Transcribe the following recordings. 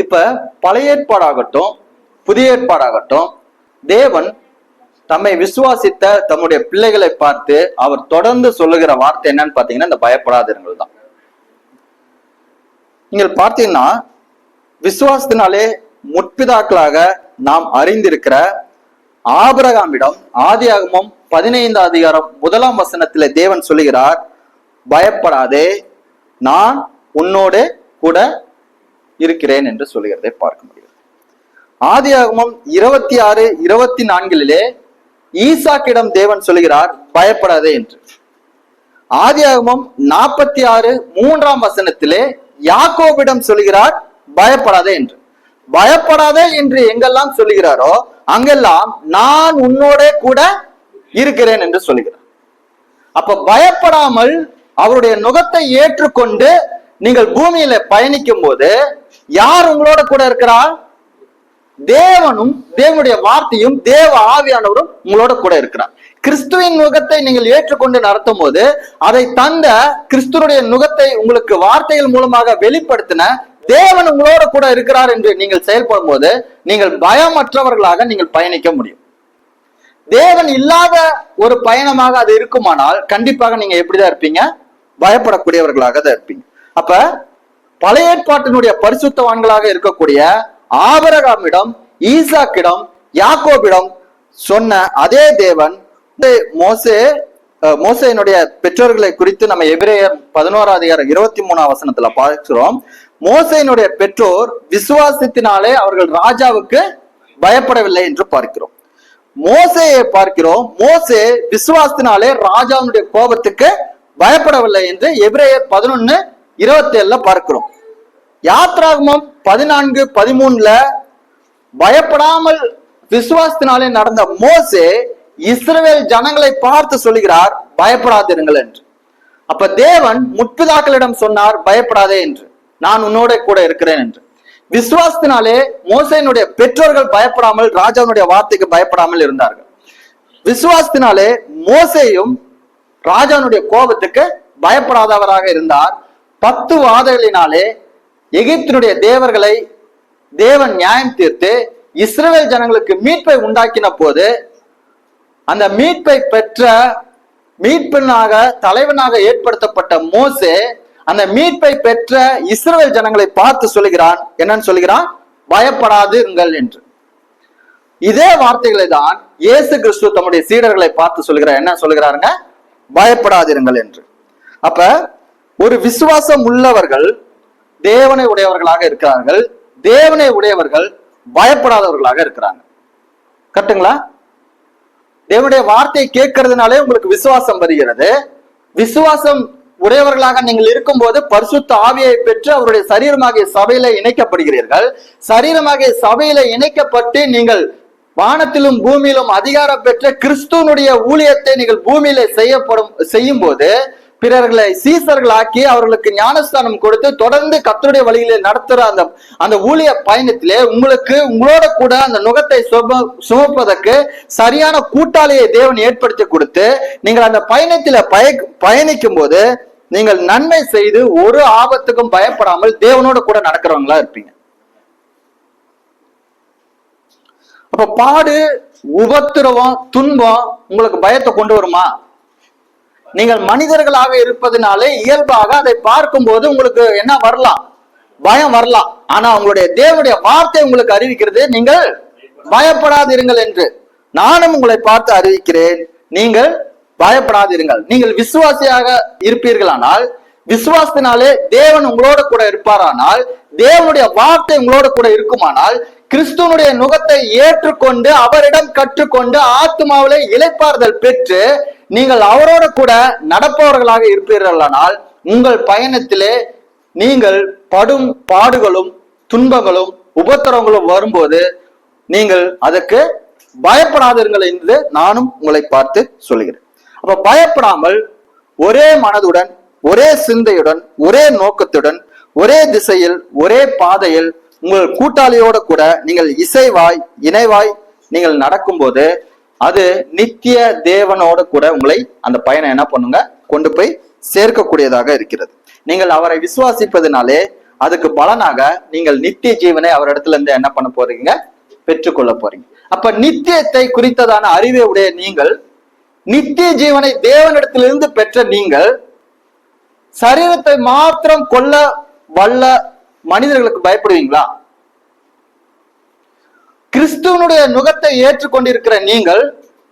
இப்ப பழைய ஏற்பாடாகட்டும் புதிய ஏற்பாடாகட்டும், தேவன் தம்மை விசுவாசித்த தம்முடைய பிள்ளைகளை பார்த்து அவர் தொடர்ந்து சொல்லுகிற வார்த்தை என்னன்னு பாத்தீங்கன்னா இந்த பயப்படாதீர்கள் தான். நீங்கள் பார்த்தீங்கன்னா விசுவாசத்தினாலே முற்பிதாக்களாக நாம் அறிந்திருக்கிற ஆபிரகாமிடம் ஆதியாகமம் 15 அதிகாரம் 1ஆம் வசனத்திலே தேவன் சொல்லுகிறார், பயப்படாதே, நான் உன்னோடு கூட இருக்கிறேன் என்று சொல்லுகிறதை பார்க்க முடியும். ஆதியாகமம் 26:24 ஈசாக்கிடம் தேவன் சொல்லுகிறார், பயப்படாதே என்று. ஆதியாகமம் 46:3ஆம் வசனத்திலே யாக்கோபிடம் சொல்லுகிறார், பயப்படாதே என்று. பயப்படாதே என்று எங்கெல்லாம் சொல்லுகிறாரோ அங்கெல்லாம் நான் உன்னோட கூட இருக்கிறேன் என்று சொல்லுகிறார். அப்ப பயப்படாமல் அவருடைய நுகத்தை ஏற்றுக்கொண்டு நீங்கள் பூமியில பயணிக்கும் போது யார் உங்களோட கூட இருக்கிறார்? தேவனும் தேவனுடைய வார்த்தையும் தேவ ஆவியானவரும் உங்களோட கூட இருக்கிறார். கிறிஸ்துவின் நுகத்தை நீங்கள் ஏற்றுக்கொண்டு நடத்தும் போது அதை தந்த கிறிஸ்துவனுடைய நுகத்தை உங்களுக்கு வார்த்தைகள் மூலமாக வெளிப்படுத்தின தேவன் உங்களோட கூட இருக்கிறார் என்று நீங்கள் செயல்படும் போது நீங்கள் பயமற்றவர்களாக நீங்கள் பயணிக்க முடியும். தேவன் இல்லாத ஒரு பயணமாக அது இருக்குமானால் கண்டிப்பாக நீங்க எப்படிதான் இருப்பீங்க? பயப்படக்கூடியவர்களாக தான் இருப்பீங்க. அப்ப பழைய ஏற்பாட்டினுடைய பரிசுத்தவான்களாக இருக்கக்கூடிய ஆபிரகாமிடம், ஈசாக்கிடம், யாக்கோபிடம் சொன்ன அதே தேவன் மோசேயினுடைய பெற்றோர்களை குறித்து நம்ம எபிரேயர் 11ஆம் அதிகாரம் 23ஆம் வசனத்துல பார்க்கிறோம். மோசேயினுடைய பெற்றோர் விசுவாசத்தினாலே அவர்கள் ராஜாவுக்கு பயப்படவில்லை என்று பார்க்கிறோம். மோசேயை பார்க்கிறோம், மோசே விசுவாசத்தினாலே ராஜாவுடைய கோபத்துக்கு பயப்படவில்லை என்று எபிரேயர் 11:27 பார்க்கிறோம். யாத்ராகமம் 14:13 பயப்படாமல் விசுவாசத்தினாலே நடந்த மோசே இஸ்ரவேல் ஜனங்களை பார்த்து சொல்லுகிறார், பயப்படாதிருங்கள் என்று. அப்ப தேவன் முற்பிதாக்களிடம் சொன்னார், பயப்படாதே என்று, நான் உன்னோட கூட இருக்கிறேன் என்று. விசுவாசத்தினாலே மோசேயினுடைய பெற்றோர்கள் பயப்படாமல் ராஜாவுடைய வார்த்தைக்கு பயப்படாமல் இருந்தார்கள். விசுவாசத்தினாலே மோசேயும் ராஜாவுடைய கோபத்துக்கு பயப்படாதவராக இருந்தார். 10 வாதைகளினாலே எகிப்தினுடைய தேவர்களை தேவன் நியாயம் தீர்த்து இஸ்ரவேல் ஜனங்களுக்கு மீட்பை உண்டாக்கின போது அந்த மீட்பை பெற்ற மீட்பனாக தலைவனாக ஏற்படுத்தப்பட்ட மோசே அந்த மீட்பை பெற்ற இஸ்ரவேல் ஜனங்களை பார்த்து சொல்லுகிறான், என்னன்னு சொல்லுகிறான்? பயப்படாதீர்கள் என்று. இதே வார்த்தைகளை தான் இயேசு கிறிஸ்து தம்முடைய சீடர்களை பார்த்து சொல்லுகிறார், என்ன சொல்லுகிறாருங்க? பயப்படாதீர்கள் என்று. அப்ப ஒரு விசுவாசம் உள்ளவர்கள் தேவனை உடையவர்களாக இருக்கிறார்கள், தேவனை உடையவர்கள் பயப்படாதவர்களாக இருக்கிறாங்க. கரெக்டுங்களா? தேவனுடைய வார்த்தையை கேட்கறதுனாலே உங்களுக்கு விசுவாசம் வருகிறது. விசுவாசம் உடையவர்களாக நீங்கள் இருக்கும் போது பரிசுத்த ஆவியை பெற்று அவருடைய சரீரமாகிய சபையில இணைக்கப்படுகிறீர்கள். சரீரமாகிய சபையில இணைக்கப்பட்டு நீங்கள் வானத்திலும் பூமியிலும் அதிகாரம் பெற்ற கிறிஸ்துவனுடைய ஊழியத்தை நீங்கள் பூமியில செய்யும் போது பிறர்களை சீசர்களாக்கி அவர்களுக்கு ஞானஸ்தானம் கொடுத்து தொடர்ந்து கர்த்தருடைய வழியிலே நடத்துற அந்த ஊழிய பயணத்திலே உங்களோட கூட அந்த நுகத்தை சுமப்பதற்கு சரியான கூட்டாளியை தேவன் ஏற்படுத்தி கொடுத்து நீங்கள் அந்த பயணத்தில பயணிக்கும் போது நீங்கள் நன்மை செய்து ஒரு ஆபத்துக்கும் பயப்படாமல் தேவனோட கூட நடக்கிறவங்களா இருப்பீங்க. அப்ப பாடு, உபத்திரவம், துன்பம் உங்களுக்கு பயத்தை கொண்டு வருமா? நீங்கள் மனிதர்களாக இருப்பதனாலே இயல்பாக அதை பார்க்கும் போது உங்களுக்கு என்ன வரலாம்? பயம் வரலாம். ஆனா உங்களுடைய தேவனுடைய வார்த்தை உங்களுக்கு அறிவிக்கிறது, நீங்கள் பயப்படாதிருங்கள் என்று. நானும் உங்களை பார்த்து அறிவிக்கிறேன், நீங்கள் பயப்படாதிருங்கள். நீங்கள் விசுவாசியாக இருப்பீர்களானால், விசுவாசத்தினாலே தேவன் உங்களோட கூட இருப்பாரானால், தேவனுடைய வார்த்தை உங்களோட கூட இருக்குமானால், கிறிஸ்துவனுடைய நுகத்தை ஏற்றுக்கொண்டு அவரிடம் கற்றுக்கொண்டு ஆத்மாவிலே இளைப்பாறுதல் பெற்று நீங்கள் அவரோட கூட நடப்பவர்களாக இருப்பீர்களானால் உங்கள் பயணத்திலே நீங்கள் படும் பாடுகளும் துன்பங்களும் உபத்திரவங்களும் வரும்போது நீங்கள் அதற்கு பயப்படாதீர்கள் என்று நானும் உங்களை பார்த்து சொல்கிறேன். அப்ப பயப்படாமல் ஒரே மனதுடன், ஒரே சிந்தையுடன், ஒரே நோக்கத்துடன், ஒரே திசையில், ஒரே பாதையில் உங்கள் கூட்டாளியோட கூட நீங்கள் இணைவாய் நீங்கள் நடக்கும்போது அது நித்திய தேவனோட கூட உங்களை அந்த பயணம் என்ன பண்ணுங்க, கொண்டு போய் சேர்க்கக்கூடியதாக இருக்கிறது. நீங்கள் அவரை விசுவாசிப்பதனாலே அதுக்கு பலனாக நீங்கள் நித்திய ஜீவனை அவரிடத்துல இருந்து என்ன பண்ண போறீங்க? பெற்றுக்கொள்ள போறீங்க. அப்ப நித்தியத்தை குறித்ததான அறிவை உடைய நீங்கள், நித்திய ஜீவனை தேவனிடத்திலிருந்து பெற்ற நீங்கள், சரீரத்தை மாத்திரம் கொல்ல வல்ல மனிதர்களுக்கு பயப்படுவீங்களா? கிறிஸ்துவனுடைய நுகத்தை ஏற்றுக்கொண்டிருக்கிற நீங்கள்,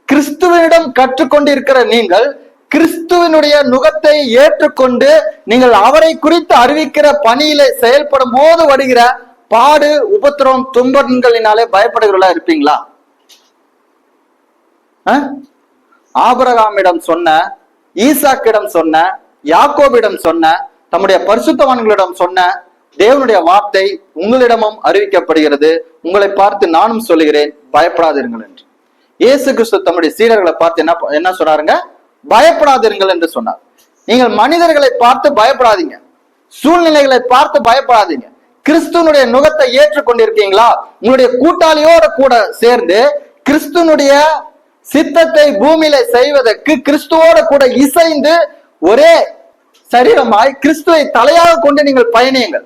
கிறிஸ்துவனிடம் கற்றுக்கொண்டிருக்கிற நீங்கள், கிறிஸ்துவனுடைய நுகத்தை ஏற்றுக்கொண்டு நீங்கள் அவரை குறித்து அறிவிக்கிற பணியில செயல்படும் போது வருகிற பாடு, உபத்திரம், துன்பங்களினாலே பயப்படுகிறவர்களா இருப்பீங்களா? ஆபிரகாமிடம் சொன்ன, ஈசாக்கிடம் சொன்ன, யாக்கோபிடம் சொன்ன, தம்முடைய பரிசுத்தவான்களிடம் சொன்ன தேவனுடைய வார்த்தை உங்களிடமும் அறிவிக்கப்படுகிறது. உங்களை பார்த்து நானும் சொல்லுகிறேன், பயப்படாதீர்கள் என்று. இயேசு கிறிஸ்து தம்முடைய சீடர்களை பார்த்து என்ன சொன்னாருங்க? பயப்படாதீர்கள் என்று சொன்னார். நீங்கள் மனிதர்களை பார்த்து பயப்படாதீங்க, சூழ்நிலைகளை பார்த்து பயப்படாதீங்க. கிறிஸ்துவனுடைய நுகத்தை ஏற்றுக்கொண்டிருக்கீங்களா? உங்களுடைய கூட்டாளியோட கூட சேர்ந்து கிறிஸ்துவனுடைய சித்தத்தை பூமியில செய்வதற்கு கிறிஸ்துவோட கூட இசைந்து ஒரே சரீரமாய் கிறிஸ்துவை தலையாக கொண்டு நீங்கள் பயணியுங்கள்.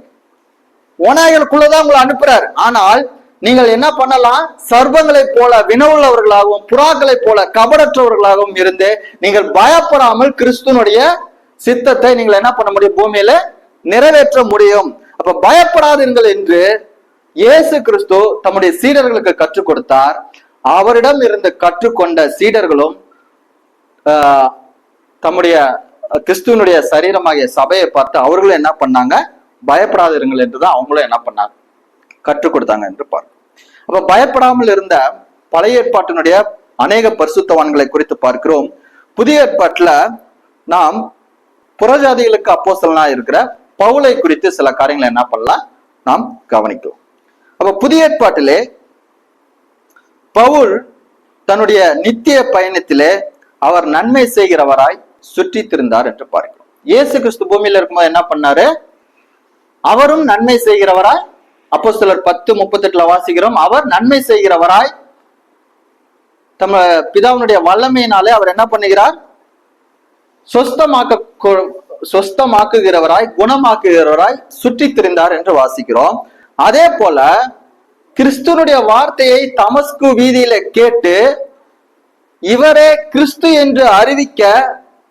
ஓநாய்களுக்குள்ளதான் உங்களை அனுப்புறாரு. ஆனால் நீங்கள் என்ன பண்ணலாம்? சர்வங்களைப் போல வினவுள்ளவர்களாகவும் புறாக்களைப் போல கபடற்றவர்களாகவும் இருந்து நீங்கள் பயப்படாமல் கிறிஸ்துவனுடைய சித்தத்தை நீங்கள் என்ன பண்ண முடியும்? பூமியில நிறைவேற்ற முடியும். அப்ப பயப்படாதீர்கள் என்று இயேசு கிறிஸ்து தம்முடைய சீடர்களுக்கு கற்றுக் கொடுத்தார். அவரிடம் இருந்து கற்றுக்கொண்ட சீடர்களும் தம்முடைய கிறிஸ்துவனுடைய சரீரமாகிய சபையை பார்த்து அவர்களும் என்ன பண்ணாங்க? பயப்படாதீர்கள் என்றுதான் அவங்களும் என்ன பண்ணாங்க? கற்றுக் கொடுத்தாங்க என்று பார்க்கிறோம். அப்ப பயப்படாமல் இருந்த பழைய ஏற்பாட்டினுடைய அநேக பரிசுத்தவான்களை குறித்து பார்க்கிறோம். புதிய ஏற்பாட்டுல நாம் புறஜாதிகளுக்கு அப்போஸ்தலனா இருக்கிற பவுலை குறித்து சில காரியங்களை என்ன பண்ணலாம்? நாம் கவனிக்கிறோம். அப்ப புதிய ஏற்பாட்டிலே பவுல் தன்னுடைய நித்திய பயணத்திலே அவர் நன்மை செய்கிறவராய் சுற்றி திரிந்தார் என்று பார்க்கிறோம். இயேசு கிறிஸ்து பூமியில இருக்கும்போது என்ன பண்ணாரு? அவரும் நன்மை செய்கிறவராய், அப்போஸ்தலர் 10:38 வாசிக்கிறோம், அவர் நன்மை செய்கிறவராய் தம் பிதாவினுடைய வல்லமையினாலே அவர் என்ன பண்ணுகிறார்? சொஸ்தமாக்குகிறவராய், குணமாக்குகிறவராய் சுற்றி திரிந்தார் என்று வாசிக்கிறோம். அதே போல கிறிஸ்துவனுடைய வார்த்தையை தமஸ்கு வீதியில கேட்டு இவரே கிறிஸ்து என்று அறிவிக்க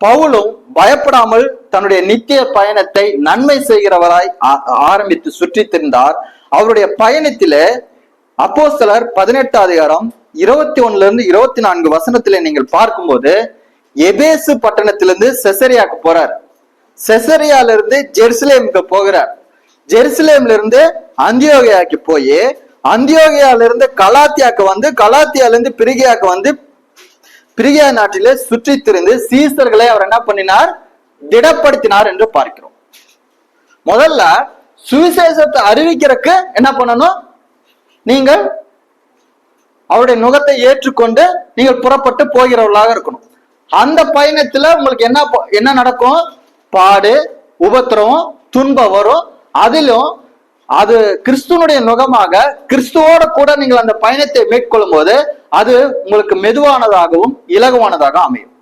பவுலும் பயப்படாமல் தன்னுடைய நித்திய பயணத்தை நன்மை செய்கிறவராய் ஆரம்பித்து சுற்றி திரிந்தார். அவருடைய பயணத்திலே அப்போஸ்தலர் 18:21-24 நீங்கள் பார்க்கும்போது எபேசு பட்டணத்திலிருந்து செசரியாக்கு போறார். செசரியால இருந்து ஜெருசலேமுக்கு போகிறார். ஜெருசலேம்ல இருந்து அந்தியோகியாக்கு போய் அந்தியோகியால இருந்து கலாத்தியாக்கு வந்து, கலாத்தியால இருந்து பிரிகியாக்கு வந்து, பிரிகியா நாட்டிலே சுற்றி திரிந்து சீசர்களை அவர் என்ன பண்ணினார்? திடப்படுத்தினார் என்று பார்க்கிறோம். முதல்ல சுவிசேஷத்தை அறிவிக்கிறதுக்கு என்ன பண்ணணும்? நீங்கள் அவருடைய நுகத்தை ஏற்றுக்கொண்டு நீங்கள் புறப்பட்டு போகிறவர்களாக இருக்கணும். அந்த பயணத்துல உங்களுக்கு என்ன நடக்கும்? பாடு, உபத்திரம், துன்பம் வரும். அதிலும் அது கிறிஸ்துவனுடைய நுகமாக கிறிஸ்துவோட கூட நீங்கள் அந்த பயணத்தை மேற்கொள்ளும் போது அது உங்களுக்கு மெதுவானதாகவும் இலகுவானதாக அமையும்.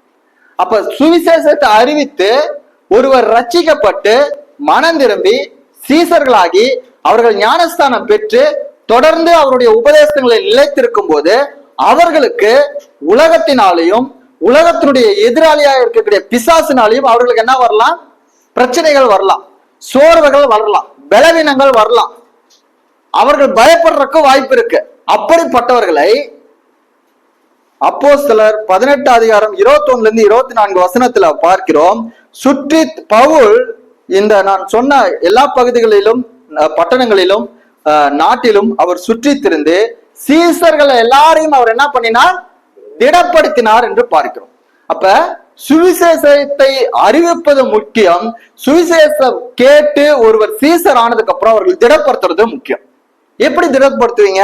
அப்ப சுவிசேஷத்தை அறிவித்து ஒருவர் ரட்சிக்கப்பட்டு மனம் திரும்பி சீசர்களாகி அவர்கள் ஞானஸ்தானம் பெற்று தொடர்ந்து அவருடைய உபதேசங்களை நிலைத்திருக்கும் போது அவர்களுக்கு உலகத்தினாலையும் உலகத்தினுடைய எதிராளியாக இருக்கக்கூடிய பிசாசினாலையும் அவர்களுக்கு என்ன வரலாம்? பிரச்சனைகள் வரலாம், சோர்வுகள் வரலாம், பலவீனங்கள் வரலாம். அவர்கள் பயப்படுறதுக்கு வாய்ப்பு இருக்கு. அப்படிப்பட்டவர்களை அப்போஸ்தலர் 18:21-24 பார்க்கிறோம். சுற்றி பவுல் இந்த நான் சொன்ன எல்லா பகுதிகளிலும் பட்டணங்களிலும் நாட்டிலும் அவர் சுற்றி திரிந்து சீசர்கள் எல்லாரையும் அவர் என்ன பண்ணினார்? திடப்படுத்தினார் என்று பார்க்கிறோம். அப்ப சுவிசேஷத்தை அறிவிப்பது முக்கியம். சுவிசேஷம் கேட்டு ஒருவர் சீசர் ஆனதுக்கு அப்புறம் அவர்கள் திடப்படுத்துறது முக்கியம். எப்படி திடப்படுத்துவீங்க?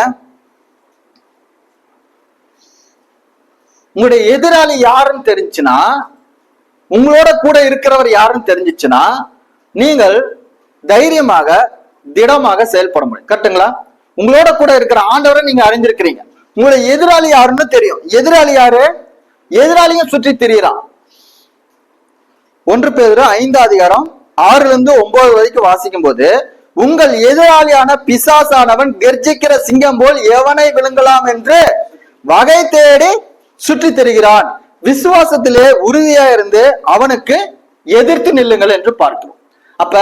உங்களுடைய எதிராளி யாருன்னு தெரிஞ்சுன்னா, உங்களோட கூட இருக்கிறவர் யாருன்னு தெரிஞ்சிச்சுன்னா நீங்கள் தைரியமாக திடமாக செயல்பட முடியும். கரெக்டுங்களா? உங்களோட கூட இருக்கிற ஆண்டவரை நீங்க அறிந்திருக்கிறீங்க. உங்களுடைய எதிராளி யாருன்னு தெரியும். எதிராளி யாரு? எதிராளியும் சுற்றி திரியிறான். 1 பேதுரு 5:6-9 வரைக்கும் வாசிக்கும் போது உங்கள் எதிராளியான பிசாசானவன் கெர்ச்சிக்கிற சிங்கம் போல் எவனை விழுங்கலாம் என்று வகை தேடி சுற்றி திரிகிறான். விசுவாசத்திலே உறுதியா இருந்து அவனுக்கு எதிர்த்து நில்லுங்கள் என்று பார்க்கிறோம். அப்ப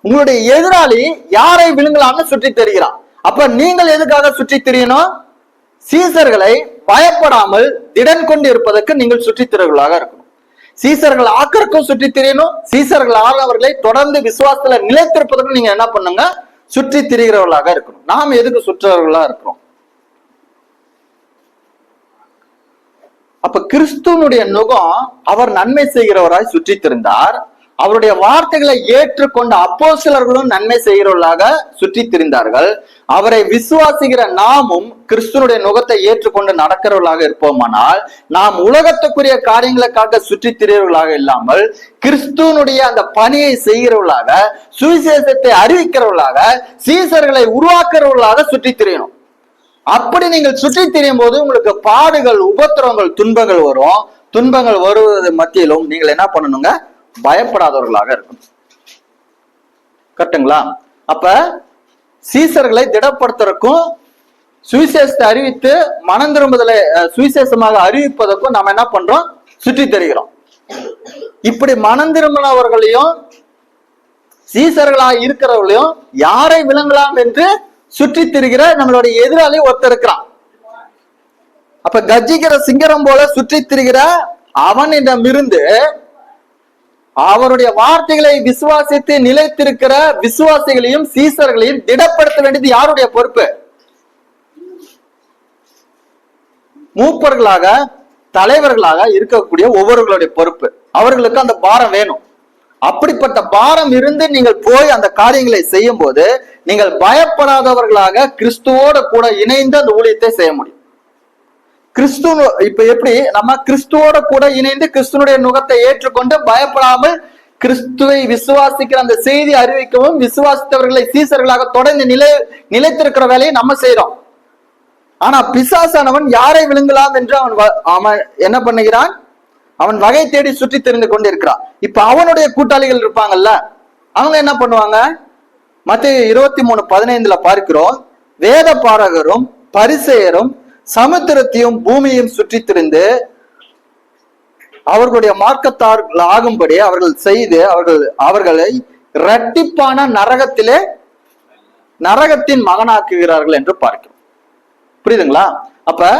உங்களுடைய எதிராளி யாரை விழுங்கலாம்னு சுற்றி திரிகிறான். அப்ப நீங்கள் எதுக்காக சுற்றி திரியணும்? சீசர்களை பயப்படாமல் திடன் கொண்டு இருப்பதற்கு நீங்கள் சுற்றி திரிகளாக இருக்கணும். சீசர்கள் ஆக்கருக்கும் சுற்றி திரியணும். சீசர்கள் ஆனவர்களை தொடர்ந்து விசுவாசத்துல நிலைத்திருப்பதற்கு நீங்க என்ன பண்ணுங்க? சுற்றி திரிகிறவர்களாக இருக்கணும். நாம் எதுக்கு சுற்றவர்களா இருக்கிறோம்? அப்ப கிறிஸ்துவனுடைய நுகம் அவர் நன்மை செய்கிறவராய் சுற்றி திரிந்தார். அவருடைய வார்த்தைகளை ஏற்றுக்கொண்ட அப்போஸ்தலர்களும் நன்மை செய்கிறவர்களாக சுற்றி திரிந்தார்கள். அவரை விசுவாசிக்கிற நாமும் கிறிஸ்துவனுடைய நுகத்தை ஏற்றுக்கொண்டு நடக்கிறவர்களாக இருப்போமானால் நாம் உலகத்துக்குரிய காரியங்களுக்காக சுற்றி திரியவர்களாக இல்லாமல் கிறிஸ்துவனுடைய அந்த பணியை செய்கிறவர்களாக, சுவிசேஷத்தை அறிவிக்கிறவர்களாக, சீசர்களை உருவாக்குறவர்களாக சுற்றி திரியணும். அப்படி நீங்கள் சுற்றி திரியும் போது உங்களுக்கு பாடுகள், உபத்திரவங்கள், துன்பங்கள் வரும். துன்பங்கள் வருவது மத்தியிலும் நீங்கள் என்ன பண்ணணுங்க? பயப்படாதவர்களாக இருக்கணும். கரெக்டுங்களா? அப்ப சீசர்களை திடப்படுத்துறதுக்கும் சுவிசேஷத்தை அறிவித்து மனம் திரும்புதலை சுவிசேஷமாக அறிவிப்பதற்கும் நாம என்ன பண்றோம்? சுற்றி தெரிகிறோம். இப்படி மனம் திரும்பினவர்களையும் சீசர்களாக இருக்கிறவர்களையும் யாரை விளங்கலாம் என்று சுற்றி திரிகிற நம்மளுடைய எதிராளி ஒருத்தர் இருக்கிறான். அப்ப கர்ஜிக்கிற சிங்கரம் போல சுற்றி திரிகிற அவனிடமிருந்து அவருடைய வார்த்தைகளை விசுவாசித்து நிலைத்திருக்கிற விசுவாசிகளையும் சீசர்களையும் திடப்படுத்த வேண்டியது யாருடைய பொறுப்பு? மூப்பர்களாக, தலைவர்களாக இருக்கக்கூடிய ஒவ்வொருவர்களுடைய பொறுப்பு. அவர்களுக்கு அந்த பாரம் வேணும். அப்படிப்பட்ட பாரம் இருந்து நீங்கள் போய் அந்த காரியங்களை செய்யும் போது நீங்கள் பயப்படாதவர்களாக கிறிஸ்துவோட கூட இணைந்து அந்த ஊழியத்தை செய்ய முடியும். கிறிஸ்துவ இப்ப எப்படி நம்ம கிறிஸ்துவோட கூட இணைந்து கிறிஸ்துவனுடைய நுகத்தை ஏற்றுக்கொண்டு பயப்படாமல் கிறிஸ்துவை விசுவாசிக்கிற அந்த செய்தி அறிவிக்கவும் விசுவாசித்தவர்களை சீசர்களாக தொடர்ந்து நிலைத்திருக்கிற வேலையை நம்ம செய்யறோம். ஆனா பிசாசானவன் யாரை விழுங்கலாம் என்று அவன் என்ன பண்ணுகிறான்? அவன் வகை தேடி சுற்றி தெரிந்து கொண்டு இருக்கிறான். இப்ப அவனுடைய கூட்டாளிகள் இருப்பாங்கல்ல, அவங்க என்ன பண்ணுவாங்க? மத்தேயு 23:15 பார்க்கிறோம். வேத பாரகரும் பரிசேயரும் சமுத்திரத்தையும் பூமியையும் சுற்றி திரிந்து அவர்களுடைய மார்க்கத்தார்கள் ஆகும்படி அவர்கள் செய்து அவர்களை இரட்டிப்பான நரகத்தின் மகனாக்குகிறார்கள் என்று பார்க்கிறோம். புரியுதுங்களா? அப்ப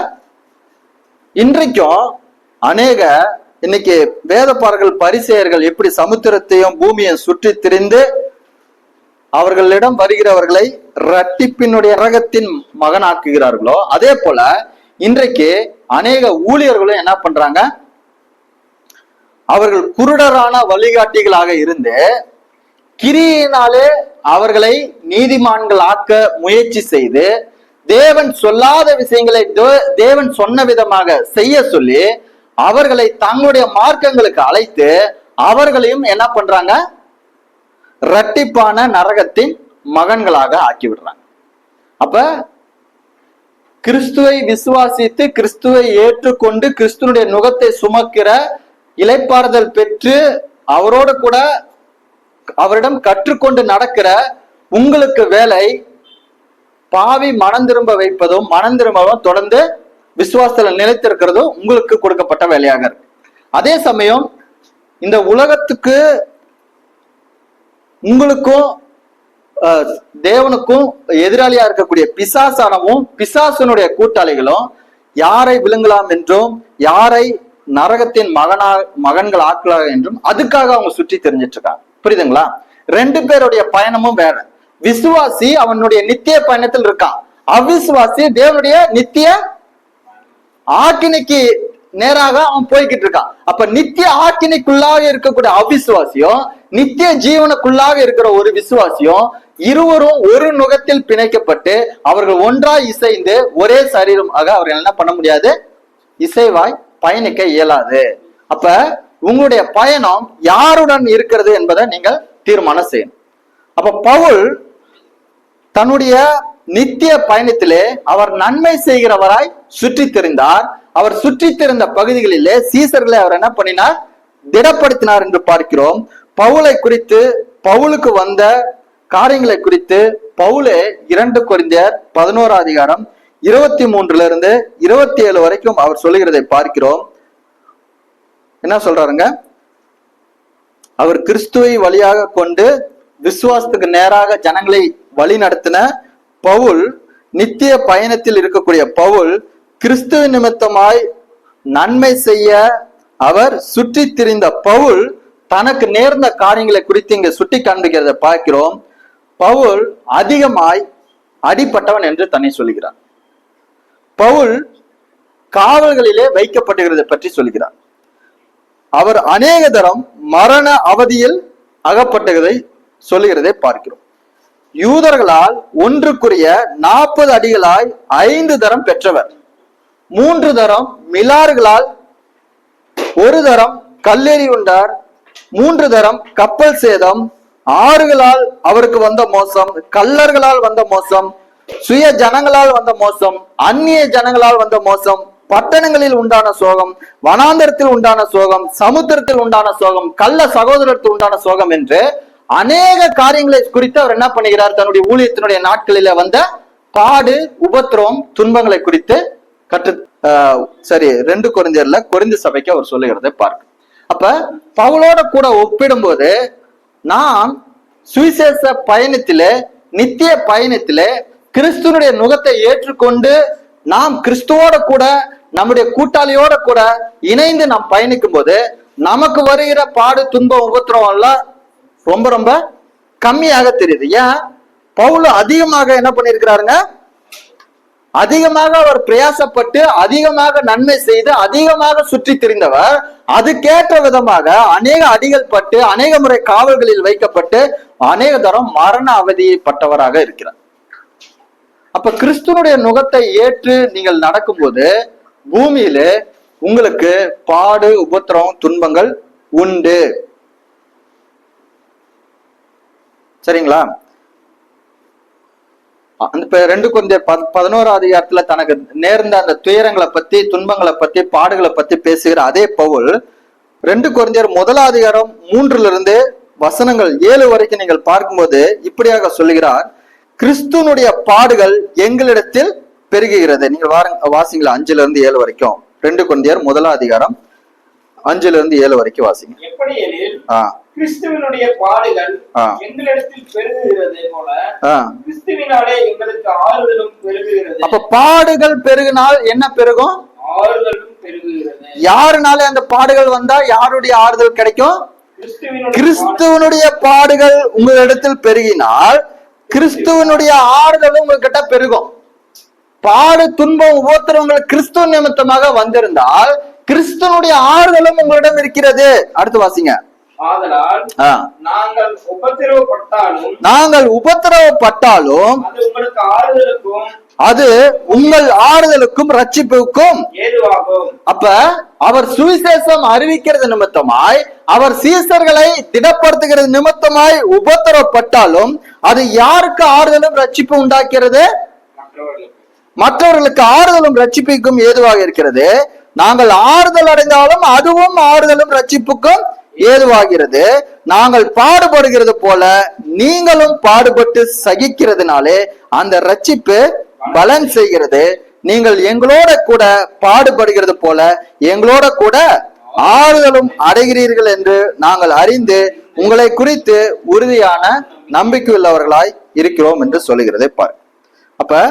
இன்றைக்கும் இன்னைக்கு வேதப்பாரர்கள் பரிசேயர்கள் எப்படி சமுத்திரத்தையும் பூமியையும் சுற்றி திரிந்து அவர்களிடம் வருகிறவர்களை இரட்டிப்பினுடைய நரகத்தின் மகனாக்குகிறார்களோ அதே போல இன்றைக்கு அநேக ஊழியர்களும் என்ன பண்றாங்க? அவர்கள் குருடரான வழிகாட்டிகளாக இருந்து கிரியினாலே அவர்களை நீதிமான்கள் ஆக்க முயற்சி செய்து தேவன் சொல்லாத விஷயங்களை தேவன் சொன்ன விதமாக செய்ய சொல்லி அவர்களை தங்களுடைய மார்க்கங்களுக்கு அழைத்து அவர்களையும் என்ன பண்றாங்க? இரட்டிப்பான நரகத்தின் மகன்களாக ஆக்கி விடுறாங்க. அப்ப கிறிஸ்துவை விசுவாசித்து கிறிஸ்துவை ஏற்றுக்கொண்டு கிறிஸ்துவனுடைய நுகத்தை சுமக்கிற இளைப்பாறுதல் பெற்று அவரோடு கூட அவரிடம் கற்றுக்கொண்டு நடக்கிற உங்களுக்கு வேலை பாவி மனம் திரும்ப வைப்பதும் மனம் திரும்பவும் தொடர்ந்து விசுவாசத்துல நிலைத்திருக்கிறதும் உங்களுக்கு கொடுக்கப்பட்ட வேலையாக இருக்கு. அதே சமயம் இந்த உலகத்துக்கு உங்களுக்கும் தேவனுக்கும் எதிராளியா இருக்கக்கூடிய பிசாசானமும் பிசாசனுடைய கூட்டாளிகளும் யாரை விழுங்கலாம் என்றும் யாரை நரகத்தின் மகன்கள் ஆக்கலாம் என்றும் அதுக்காக அவங்க சுற்றி தெரிஞ்சிட்டு இருக்காங்க. புரியுதுங்களா? ரெண்டு பேருடைய பயணமும் வேற. விசுவாசி அவனுடைய நித்திய பயணத்தில் இருக்கான். அவிசுவாசி தேவனுடைய நித்திய ஆக்கினைக்கு நேராக அவன் போய்கிட்டு இருக்கான். அப்ப நித்திய ஆக்கினைக்குள்ளாக இருக்கக்கூடிய அவிசுவாசியும் நித்திய ஜீவனுக்குள்ளாக இருக்கிற ஒரு விசுவாசியும் இருவரும் ஒரு நுகத்தில் பிணைக்கப்பட்டு அவர்கள் ஒன்றாய் இசைந்து ஒரே சரீரமாக அவர்கள் என்ன பண்ண முடியாது? இசைவாய் பயணிக்க இயலாது. அப்ப உங்களுடைய பயணம் யாருடன் இருக்கிறது என்பதை நீங்கள் தீர்மானம் செய்யணும். அப்ப பவுல் தன்னுடைய நித்திய பயணத்திலே அவர் நன்மை செய்கிறவராய் சுற்றி திரிந்தார். அவர் சுற்றி திரிந்த பகுதிகளிலே சீசர்களை அவர் என்ன பண்ணினார்? திடப்படுத்தினார் என்று பார்க்கிறோம். பவுலை குறித்து பவுலுக்கு வந்த காரியங்களை குறித்து பவுலே 2 கொரிந்தியர் 11 23 வரைக்கும் அவர் சொல்லுகிறதை பார்க்கிறோம். என்ன சொல்றாருங்க? அவர் கிறிஸ்துவை வழியாக கொண்டு விசுவாசத்துக்கு நேராக ஜனங்களை வழி நடத்தின பவுல், நித்திய பயணத்தில் இருக்கக்கூடிய பவுல், கிறிஸ்துவ நிமித்தமாய் நன்மை செய்ய அவர் சுற்றி திரிந்த பவுல் தனக்கு நேர்ந்த காரியங்களை குறித்து இங்க சுட்டி காண்பிக்கிறத பார்க்கிறோம். பவுல் அதிகமாய் அடிப்பட்டவன் என்று தன்னை சொல்லுகிறார். பவுல் காவல்களிலே வைக்கப்பட்டுகிறதை பற்றி சொல்கிறார். அவர் அநேக தரம் மரண அவதியில் அகப்பட்டதை சொல்லுகிறதை பார்க்கிறோம். யூதர்களால் ஒன்றுக்குரிய 40 அடிகளாய் 5 தரம் பெற்றவர், 3 தரம் மிலார்களால், 1 தரம் கல்லெறி உண்டார், 3 தரம் கப்பல் சேதம், ஆறுகளால் அவருக்கு வந்த மோசம், கள்ளர்களால் வந்த மோசம், சுய ஜனங்களால் வந்த மோசம், அந்நிய ஜனங்களால் வந்த மோசம், பட்டணங்களில் உண்டான சோகம், வனாந்தரத்தில் உண்டான சோகம், சமுத்திரத்தில் உண்டான சோகம், கள்ள சகோதரத்தில் உண்டான சோகம் என்று அநேக காரியங்களை குறித்து அவர் என்ன பண்ணுகிறார்? தன்னுடைய ஊழியத்தினுடைய நாட்களில வந்த பாடு, உபத்திரவம், துன்பங்களை குறித்து 2 கொரிந்தியர்ல கொரிந்து சபைக்கு அவர் சொல்லுகிறதை பார்க்க. அப்ப பவுலோட கூட ஒப்பிடும் போது நாம் சுவிசேஷ பயணத்திலே, நித்திய பயணத்திலே கிறிஸ்துவனுடைய நுகத்தை ஏற்றுக்கொண்டு நாம் கிறிஸ்துவோட கூட, நம்முடைய கூட்டாளியோட கூட இணைந்து நாம் பயணிக்கும் போது நமக்கு வருகிற பாடு, துன்பம், உபத்திரவம் எல்லாம் ரொம்ப ரொம்ப கம்மியாக தெரியுது. ஏன்? பவுல் அதிகமாக என்ன பண்ணிருக்கிறாருங்க? அதிகமாக அவர் பிரயாசப்பட்டு, அதிகமாக நன்மை செய்து, அதிகமாக சுற்றி திரிந்தவர். அதுக்கேற்ற விதமாக அநேக அடிகள் பட்டு, அநேக முறை காவல்களில் வைக்கப்பட்டு, அநேக தரம் மரண அவதிப்பட்டவராக இருக்கிறார். அப்ப கிறிஸ்துவனுடைய நுகத்தை ஏற்று நீங்கள் நடக்கும்போது பூமியில உங்களுக்கு பாடு, உபத்திரவம், துன்பங்கள் உண்டு. சரிங்களா? அந்த 2 கொரிந்தியர் 11 தனக்கு நேர்ந்த அந்த துயரங்களை பத்தி, துன்பங்களை பத்தி, பாடுகளை பத்தி பேசுகிற அதே பவுல் 2 கொரிந்தியர் 1 வசனங்கள் 7 வரைக்கும் நீங்கள் பார்க்கும்போது இப்படியாக சொல்லுகிறார்: கிறிஸ்துவனுடைய பாடுகள் எங்களிடத்தில் பெருகுகிறது. நீங்கள் வாசிங்களா 5 வரைக்கும். 2 கொரிந்தியர் 1 வரைக்கும் வாசிங்க. கிறிஸ்துவினுடைய பாடுகள் எங்களிடத்தில் பெருகுகிறது போல கிறிஸ்துவினாலே எங்களுக்கு ஆறுதலும் பெருகுகிறது. அப்ப பாடுகள் பெருகினால் என்ன பெருகும்? ஆறுதலும் பெருகுகிறது. யாருனால அந்த பாடுகள் வந்தா யாருடைய ஆறுதல் கிடைக்கும்? கிறிஸ்துவனுடைய பாடுகள் உங்களிடத்தில் பெருகினால் கிறிஸ்துவனுடைய ஆறுதலும் உங்ககிட்ட பெருகும். பாடு, துன்பம், உபத்திரவங்கள் கிறிஸ்துவ நிமித்தமாக வந்திருந்தால் கிறிஸ்துவனுடைய ஆறுதலும் உங்களிடம் இருக்கிறது. அடுத்து வாசிங்க. ஆதலால் நாங்கள் உபத்திரவப்பட்டாலும் அது உங்கள் ஆறுதலுக்கும் ரட்சிப்புக்கும் ஏதுவாகும். அப்ப அவர் சுவிசேஷம் அறிவிக்கிறது நிமித்தமாய், அவர் சீசர்களை திடப்படுத்துகிறது நிமித்தமாய் உபத்திரவப்பட்டாலும் அது யாருக்கு ஆறுதலும் ரட்சிப்பு உண்டாக்கிறது? மற்றவர்களுக்கு ஆறுதலும் ரட்சிப்புக்கும் ஏதுவாக இருக்கிறது. நாங்கள் ஆறுதல் அடைந்தாலும் அதுவும் ஆறுதலும் ரட்சிப்புக்கும் ஏதுவாகிறது. நாங்கள் பாடுபடுகிறது போல நீங்களும் பாடுபட்டு சகிக்கிறதுனாலே அந்த ரட்சிப்பு பலன் செய்கிறது. நீங்கள் எங்களோட கூட பாடுபடுகிறது போல எங்களோட கூட ஆறுதலும் அடைகிறீர்கள் என்று நாங்கள் அறிந்து உங்களை குறித்து உறுதியான நம்பிக்கை உள்ளவர்களாய் இருக்கிறோம் என்று சொல்லுகிறதை பாரு. அப்ப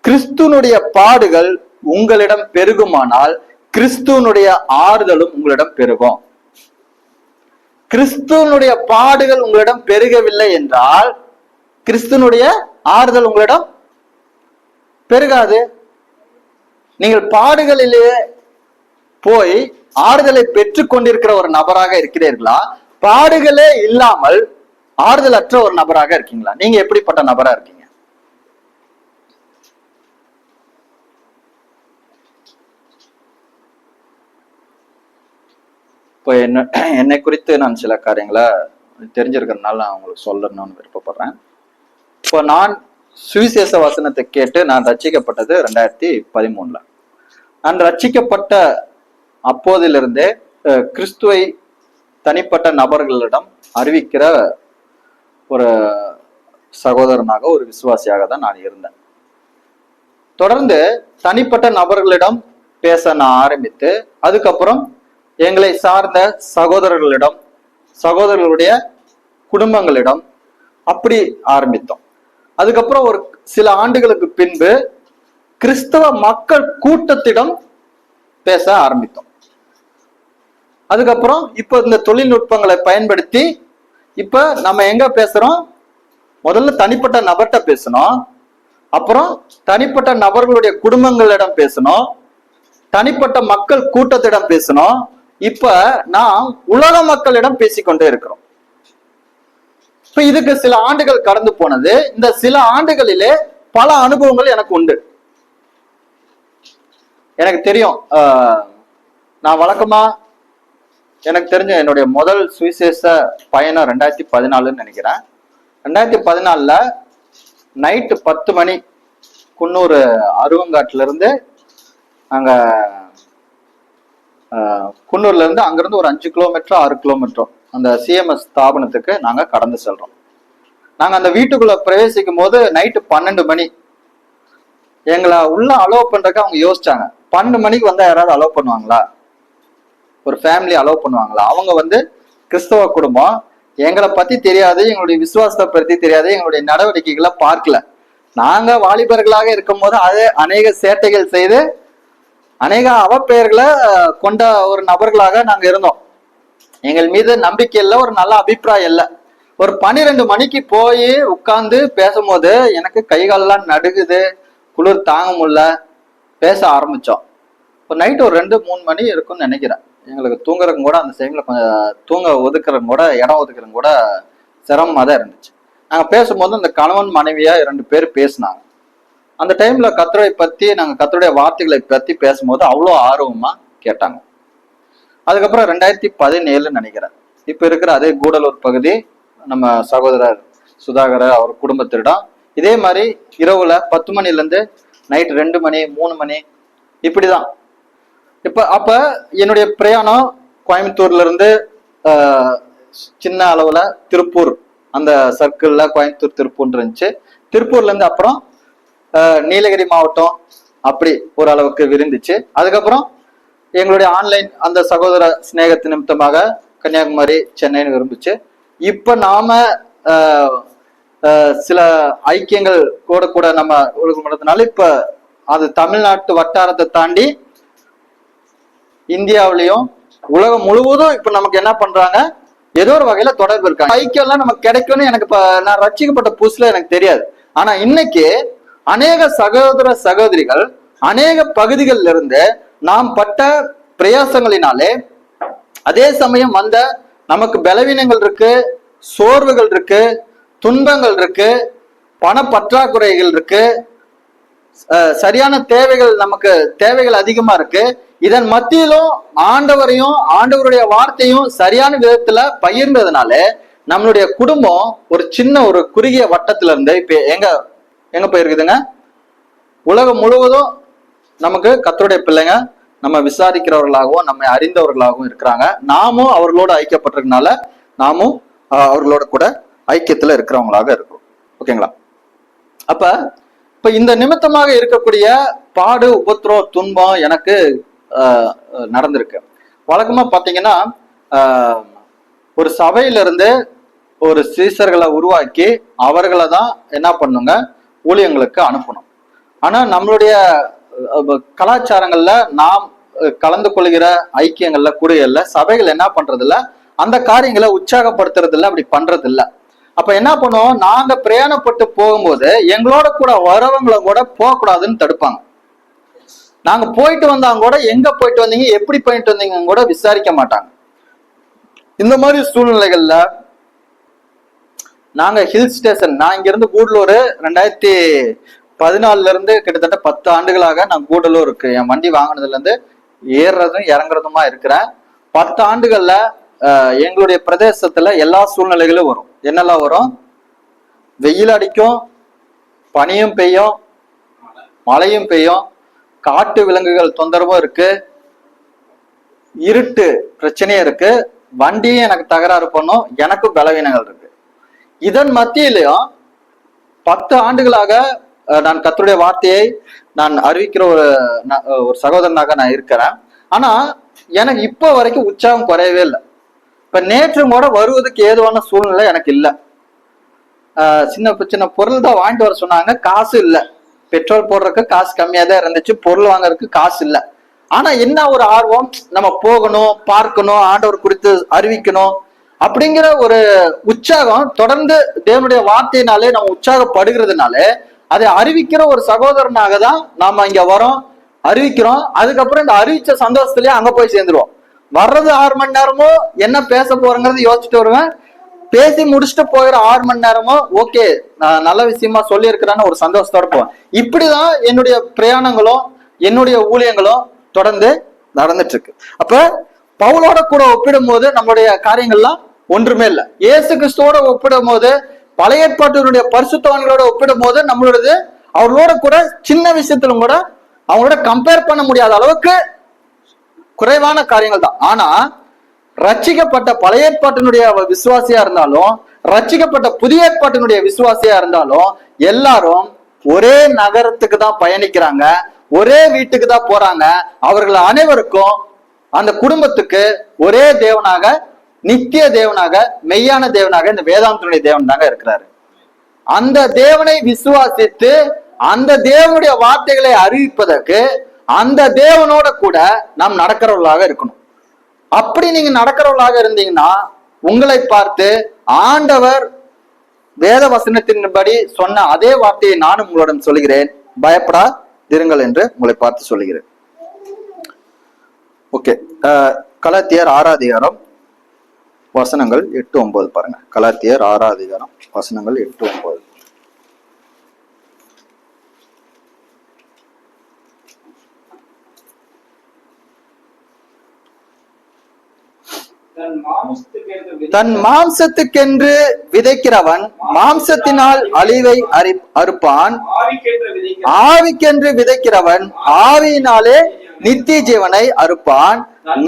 கிறிஸ்துவனுடைய பாடுகள் உங்களிடம் பெருகுமானால் கிறிஸ்துவனுடைய ஆறுதலும் உங்களிடம் பெருகும். கிறிஸ்துவனுடைய பாடுகள் உங்களிடம் பெருகவில்லை என்றால் கிறிஸ்துவனுடைய ஆறுதல் உங்களிடம் பெருகாது. நீங்கள் பாடுகளிலே போய் ஆறுதலை பெற்றுக் கொண்டிருக்கிற ஒரு நபராக இருக்கிறீர்களா? பாடுகளே இல்லாமல் ஆறுதல் அற்ற ஒரு நபராக இருக்கீங்களா? நீங்க எப்படிப்பட்ட நபரா இருக்கீங்க? இப்போ என்னை குறித்து நான் சில காரியங்களை தெரிஞ்சிருக்கிறதுனால நான் உங்களுக்கு சொல்லணும்னு விருப்பப்படுறேன். இப்போ நான் சுவிசேஷ வசனத்தை கேட்டு நான் ரட்சிக்கப்பட்டது 2013. நான் ரட்சிக்கப்பட்ட அப்போதிலிருந்தே கிறிஸ்துவை தனிப்பட்ட நபர்களிடம் அறிவிக்கிற ஒரு சகோதரனாக ஒரு விசுவாசியாக தான் நான் இருந்தேன். தொடர்ந்து தனிப்பட்ட நபர்களிடம் பேச நான் ஆரம்பித்து, அதுக்கப்புறம் எங்களை சார்ந்த சகோதரர்களிடம், சகோதரர்களுடைய குடும்பங்களிடம் அப்படி ஆரம்பித்தோம். அதுக்கப்புறம் ஒரு சில ஆண்டுகளுக்கு பின்பு கிறிஸ்தவ மக்கள் கூட்டத்திடம் பேச ஆரம்பித்தோம். அதுக்கப்புறம் இப்ப இந்த தொழில்நுட்பங்களை பயன்படுத்தி இப்ப நம்ம எங்க பேசுறோம்? முதல்ல தனிப்பட்ட நபர்கிட்ட பேசணும், அப்புறம் தனிப்பட்ட நபர்களுடைய குடும்பங்களிடம் பேசணும், தனிப்பட்ட மக்கள் கூட்டத்திடம் பேசணும். இப்ப நாம் உலக மக்களிடம் பேசிக்கொண்டே இருக்கிறோம். இப்ப இதுக்கு சில ஆண்டுகள் கடந்து போனது. இந்த சில ஆண்டுகளிலே பல அனுபவங்கள் எனக்கு உண்டு. எனக்கு தெரியும், நான் வழக்கமா எனக்கு தெரிஞ்ச என்னுடைய முதல் சுவிசேஷ பயணம் 2014 நினைக்கிறேன். 2014 நைட்டு 10 மணி குன்னூர் அருவங்காட்டுல இருந்து அங்க குன்னூர்ல இருந்து அங்கிருந்து ஒரு 5 கிலோமீட்டர் 6 கிலோமீட்டர் அந்த சிஎம்எஸ் ஸ்தாபனத்துக்கு நாங்க கடந்து செல்றோம். நாங்க அந்த வீட்டுக்குள்ள பிரவேசிக்கும் போது நைட்டு 12 மணி. எங்களை உள்ள அலோவ் பண்றதுக்கு அவங்க யோசிச்சாங்க, 12 மணிக்கு வந்தா யாராவது அலோவ் பண்ணுவாங்களா, ஒரு ஃபேமிலி அலோவ் பண்ணுவாங்களா? அவங்க வந்து கிறிஸ்தவ குடும்பம், எங்களை பத்தி தெரியாது, எங்களுடைய விசுவாசத்தை பத்தி தெரியாது, எங்களுடைய நடவடிக்கைகளை பார்க்கல. நாங்க வாலிபர்களாக இருக்கும் போது அது அநேக சேட்டைகள் செய்து அநேக அவப்பெயர்களை கொண்ட ஒரு நபர்களாக நாங்க இருந்தோம். எங்கள் மீது நம்பிக்கை இல்லை, ஒரு நல்ல அபிப்பிராயம் இல்லை. ஒரு 12 மணிக்கு போய் உட்கார்ந்து பேசும்போது எனக்கு கைகாலெல்லாம் நடுகுது, குளிர் தாங்க முடியல. பேச ஆரம்பிச்சோம். இப்போ நைட்டு ஒரு 2-3 மணி இருக்கும்னு நினைக்கிறேன். எங்களுக்கு தூங்குறதுக்கு கூட அந்த டைம்ல கொஞ்சம் தூங்க ஒதுக்குறதுக்கு கூட இடம் ஒதுக்குறதுக்கு கூட சிரமமாக தான் இருந்துச்சு. நாங்கள் பேசும்போது அந்த கணவன் மனைவியா 2 பேர் பேசினாங்க. அந்த டைம்ல கர்த்தரை பத்தி நாங்கள் கர்த்தருடைய வார்த்தைகளை பத்தி பேசும்போது அவ்வளோ ஆர்வமா கேட்டாங்க. அதுக்கப்புறம் 2017 நினைக்கிறேன், இப்ப இருக்கிற அதே கூடலூர் பகுதி நம்ம சகோதரர் சுதாகர் அவர் குடும்பத்திடம் இதே மாதிரி இரவுல 10 மணில இருந்து நைட் 2 மணி 3 மணி இப்படிதான். அப்ப என்னுடைய பிரயாணம் கோயம்புத்தூர்ல இருந்து சின்ன அளவுல திருப்பூர், அந்த சர்க்கிள்ல கோயம்புத்தூர் திருப்பூர் இருந்துச்சு. திருப்பூர்ல இருந்து அப்புறம் நீலகிரி மாவட்டம் அப்படி ஓரளவுக்கு விருந்துச்சு. அதுக்கப்புறம் எங்களுடைய ஆன்லைன் அந்த சகோதர சிநேகத்து நிமித்தமாக கன்னியாகுமரி சென்னைன்னு விரும்புச்சு. இப்ப நாம சில ஐக்கியங்கள் கூட நம்ம ஒழுங்குமுறைனால இப்ப அது தமிழ்நாட்டு வட்டாரத்தை தாண்டி இந்தியாவிலையும் உலகம் முழுவதும் இப்ப நமக்கு என்ன பண்றாங்க, ஏதோ ஒரு வகையில தொடர்பு இருக்காங்க. ஐக்கியம்லாம் நமக்கு கிடைக்கும்னு எனக்கு நான் ரட்சிக்கப்பட்ட புதுசுல எனக்கு தெரியாது. ஆனா இன்னைக்கு அநேக சகோதர சகோதரிகள் அநேக பகுதிகளில் இருந்து நாம் பட்ட பிரயாசங்களினாலே அதே சமயம் வந்த நமக்கு பலவீனங்கள் இருக்கு, சோர்வுகள் இருக்கு, துன்பங்கள் இருக்கு, பண பற்றாக்குறைகள் இருக்கு, சரியான தேவைகள், நமக்கு தேவைகள் அதிகமா இருக்கு. இதன் மத்தியிலும் ஆண்டவரையும் ஆண்டவருடைய வார்த்தையும் சரியான விதத்துல பகிர்ந்ததுனால நம்மளுடைய குடும்பம் ஒரு சின்ன ஒரு குறுகிய வட்டத்துல இருந்து இப்ப எங்க போயிருக்குதுங்க, உலகம் முழுவதும் நமக்கு கர்த்தருடைய பிள்ளைங்க நம்ம விசாரிக்கிறவர்களாகவும் நம்மை அறிந்தவர்களாகவும் இருக்கிறாங்க. நாமும் அவர்களோட ஐக்கியப்பட்டிருக்கனால நாமும் அவர்களோட கூட ஐக்கியத்துல இருக்கிறவங்களாக இருக்கிறோம். ஓகேங்களா? இப்ப இந்த நிமித்தமாக இருக்கக்கூடிய பாடு உபத்திரம் துன்பம் எனக்கு நடந்திருக்கு. வழக்கமா பாத்தீங்கன்னா ஒரு சபையில இருந்து ஒரு சீசர்களை உருவாக்கி அவர்களை தான் என்ன பண்ணுங்க, ஊழியங்களுக்கு அனுப்பணும். ஆனா நம்மளுடைய கலாச்சாரங்கள்ல நாம் கலந்து கொள்கிற ஐக்கியங்கள்ல கூடியல்ல சபைகள் என்ன பண்றது இல்ல, அந்த காரியங்களை உற்சாகப்படுத்துறது இல்ல, அப்படி பண்றது இல்ல. அப்ப என்ன பண்ணுவோம், நாங்க பிரயாணப்பட்டு போகும்போது எங்களோட கூட வரவங்களை கூட போகக்கூடாதுன்னு தடுப்பாங்க. நாங்க போயிட்டு வந்தாங்க கூட எங்க போயிட்டு வந்தீங்க, எப்படி போயிட்டு வந்தீங்க கூட விசாரிக்க மாட்டாங்க. இந்த மாதிரி சூழ்நிலைகள்ல நாங்க ஹில் ஸ்டேஷன், நான் இங்க இருந்து கூடலூர் 2014 இருந்து கிட்டத்தட்ட 10 ஆண்டுகளாக நான் கூடலூருக்கு என் வண்டி வாங்கினதுல இருந்து ஏறுறதும் இறங்குறதுமா இருக்கிறேன். 10 ஆண்டுகள்ல எங்களுடைய பிரதேசத்துல எல்லா சூழ்நிலைகளும் வரும். என்னெல்லாம் வரும்? வெயில் அடிக்கும், பனியும் பெய்யும், மழையும் பெய்யும், காட்டு விலங்குகள் தொந்தரவும் இருக்கு, இருட்டு பிரச்சனையும் இருக்கு, வண்டியும் எனக்கு தகராறு பண்ணும், எனக்கும் பலவீனங்கள் இருக்கு. இதன் மத்தியிலையும் 10 ஆண்டுகளாக நான் கர்த்தருடைய வார்த்தையை நான் அறிவிக்கிற ஒரு சகோதரனாக நான் இருக்கிறேன். ஆனா எனக்கு இப்போ வரைக்கும் உற்சாகம் குறையவே இல்லை. இப்ப நேற்றும் கூட வருவதற்கு ஏதுவான சூழ்நிலை எனக்கு இல்லை. சின்ன சின்ன பொருள் தான் வாங்கிட்டு வர சொன்னாங்க, காசு இல்லை. பெட்ரோல் போடுறதுக்கு காசு கம்மியா தான் இருந்துச்சு, பொருள் வாங்குறதுக்கு காசு இல்லை. ஆனா என்ன ஒரு ஆர்வம், நம்ம போகணும், பார்க்கணும், ஆண்டவர் குறித்து அறிவிக்கணும் அப்படிங்கிற ஒரு உற்சாகம் தொடர்ந்து தேவனுடைய வார்த்தையினாலே நம்ம உற்சாகப்படுகிறதுனால அதை அறிவிக்கிற ஒரு சகோதரனாக தான் நாம இங்க வரோம், அறிவிக்கிறோம். அதுக்கப்புறம் இந்த அறிவிச்ச சந்தோஷத்துலயே அங்க போய் சேர்ந்துருவோம். வர்றது 6 மணி நேரமோ என்ன பேச போறேங்கிறது யோசிச்சுட்டு வருவேன். பேசி முடிச்சுட்டு போயிற 6 மணி நேரமோ ஓகே நான் நல்ல விஷயமா சொல்லி இருக்கிறான்னு ஒரு சந்தோஷத்தோட போவேன். இப்படிதான் என்னுடைய பிரயாணங்களும் என்னுடைய ஊழியங்களும் தொடர்ந்து நடந்துட்டு இருக்கு. அப்ப பவுலோட கூட ஒப்பிடும் போது நம்மளுடைய காரியங்கள்லாம் ஒன்றுமே இல்லை. இயேசு கிறிஸ்துவோட ஒப்பிடும் போது, பழைய ஏற்பாட்டினுடைய பரிசுத்தவான்களோட ஒப்பிடும் போது நம்மளோடது அவர்களோட கூட சின்ன விஷயத்திலும் கூட அவங்களோட கம்பேர் பண்ண முடியாத அளவுக்கு குறைவான காரியங்கள் தான். ஆனா ரட்சிக்கப்பட்ட பழைய ஏற்பாட்டினுடைய விசுவாசியா இருந்தாலும், ரட்சிக்கப்பட்ட புதிய ஏற்பாட்டினுடைய விசுவாசியா இருந்தாலும் எல்லாரும் ஒரே நகரத்துக்கு தான் பயணிக்கிறாங்க, ஒரே வீட்டுக்கு தான் போறாங்க. அவர்கள் அனைவருக்கும் அந்த குடும்பத்துக்கு ஒரே தேவனாக, நித்திய தேவனாக, மெய்யான தேவனாக இந்த வேதாந்தனுடைய தேவன் தாங்க இருக்கிறாரு. அந்த தேவனை விசுவாசித்து அந்த தேவனுடைய வார்த்தைகளை அறிவிப்பதற்கு அந்த தேவனோட கூட நாம் நடக்கிறவர்களாக இருக்கணும். அப்படி நீங்க நடக்கிறவர்களாக இருந்தீங்கன்னா உங்களை பார்த்து ஆண்டவர் வேத வசனத்தின்படி சொன்ன அதே வார்த்தையை நானும் உங்களுடன் சொல்கிறேன், பயப்படாதிருங்கள் என்று உங்களை பார்த்து சொல்லுகிறேன். ஓகே, கலாத்தியர் 6ஆம் அதிகாரம் வசனங்கள் 8-9 பாருங்க. கலாத்தியர் 6ஆம் அதிகாரம் வசனங்கள் 8-9. தன் மாம்சத்துக்கென்று விதைக்கிறவன் மாம்சத்தினால் அழிவை அறுப்பான், ஆவிக்கென்று விதைக்கிறவன் ஆவியினாலே நித்திய ஜீவனை அறுப்பான்.